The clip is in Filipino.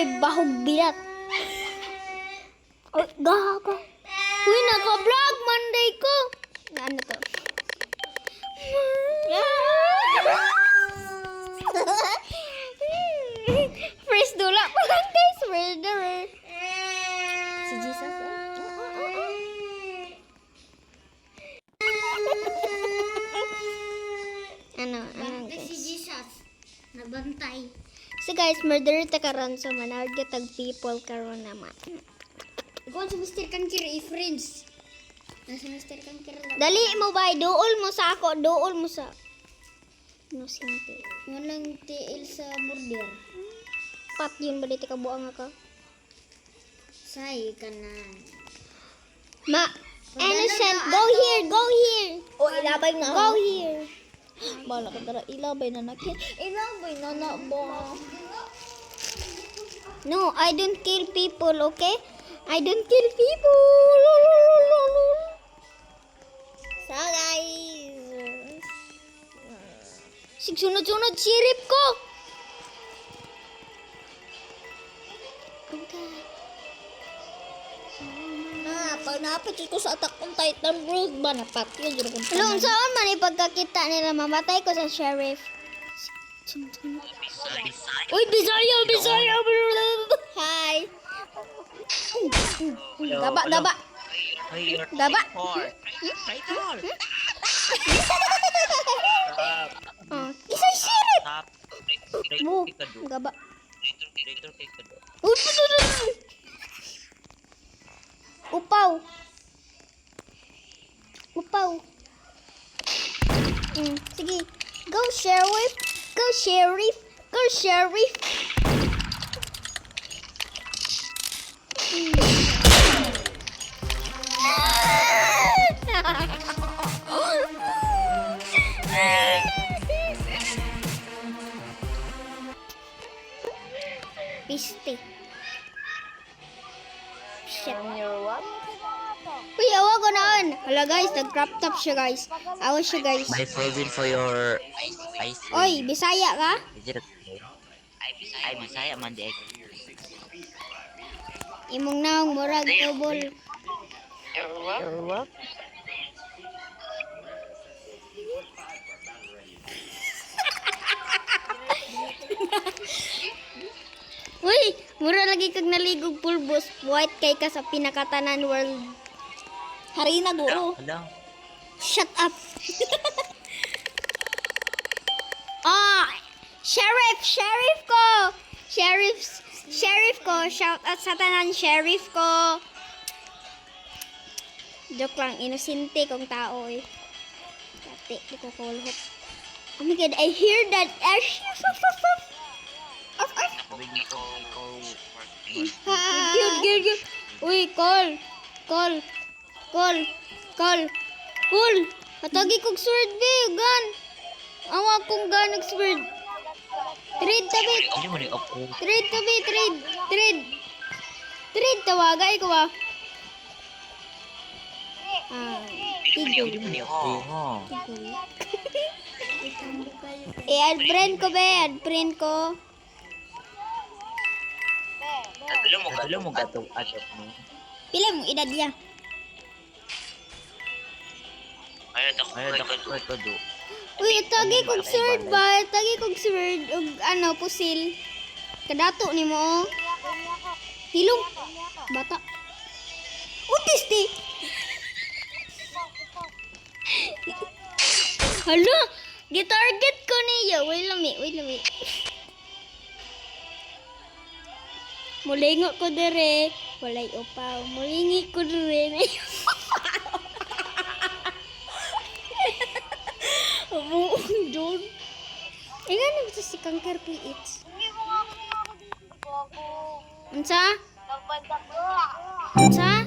Oy, bahog bilat. Oy, gaga. Uy, naka-vlog Monday ko. Ano to? Freeze dula pa lang guys. Murderer. Si Jesus. Ano guys? Si Jesus. Nabantay. So guys, murderer ta karon so manawag ka tag people karon naman. Ikaw si Mr. Kankir friends. Nasa Mr. Kankir lang. Dali mo ba? Duol mo sa ako. Duol mo sa... No, sinti. Walang tiil sa murder. Pat yun ba dito kabuang ako? Say ka na. Ma, innocent, go here, go here. O, ilabay na. Go here. Bala ka tara, ilabay na nakit. Ilabay na na ba? No, I don't kill people, okay? I don't kill people. So guys. Sig sunod-sunod sirip ko. Pag napatid ko sa Attack on Titan World ba, napatid yun kung Hello, saan man ipagkakita nila mamatay ko sa sheriff. Uy, Bisaya, Bisaya. Hi. Gaba, gaba. Gaba. Oh, isa sirip. Mo, gaba. Upaw. Upaw. Sige. Go, sheriff. Go, sheriff. Go, sheriff. Piste. Shit. Uy, awa ko naan. Hala guys, nag-crop top siya guys. Awa siya guys. My favorite for your ice cream. Oy, Bisaya ka? Is it okay? Ay, Bisaya man di. Imong naong murag tubol. You're welcome. Uy, mura lagi kag naligog pulbos. White kay ka sa pinakatanan world. Harina guro. Hello. Shut up. Ah, sheriff ko. Sheriff ko. Shout out sa tanan sheriff ko. Joke lang, inosente kong tao eh. Kati, di ko kulhot. Oh my god, I hear that. Good. Uy, call. Patagi kong sword, be. Gun. Awa kong gun, nag-sword. Trade tabi. Hindi mo ni ako. Trade tabi, trade. Trade, tawagay ko ah. Hindi mo ni ako. Add friend ko, be. Add friend ko. Alam mo gato atop mo. Pila mo edad niya? Ay, dakot ko do. Uy, tagi kong sword ba? Tagi kong sword. Og ano, pusil. Kadato ni mo. Oh. Hilong. Bata. Utisti. Hala, gitarget ko niya. Wait lami. Mulingo ko dire. Walay upaw. Mulingi ko dire. Abuong John. Nga naman si Kanker PH. Unsa? Unsa?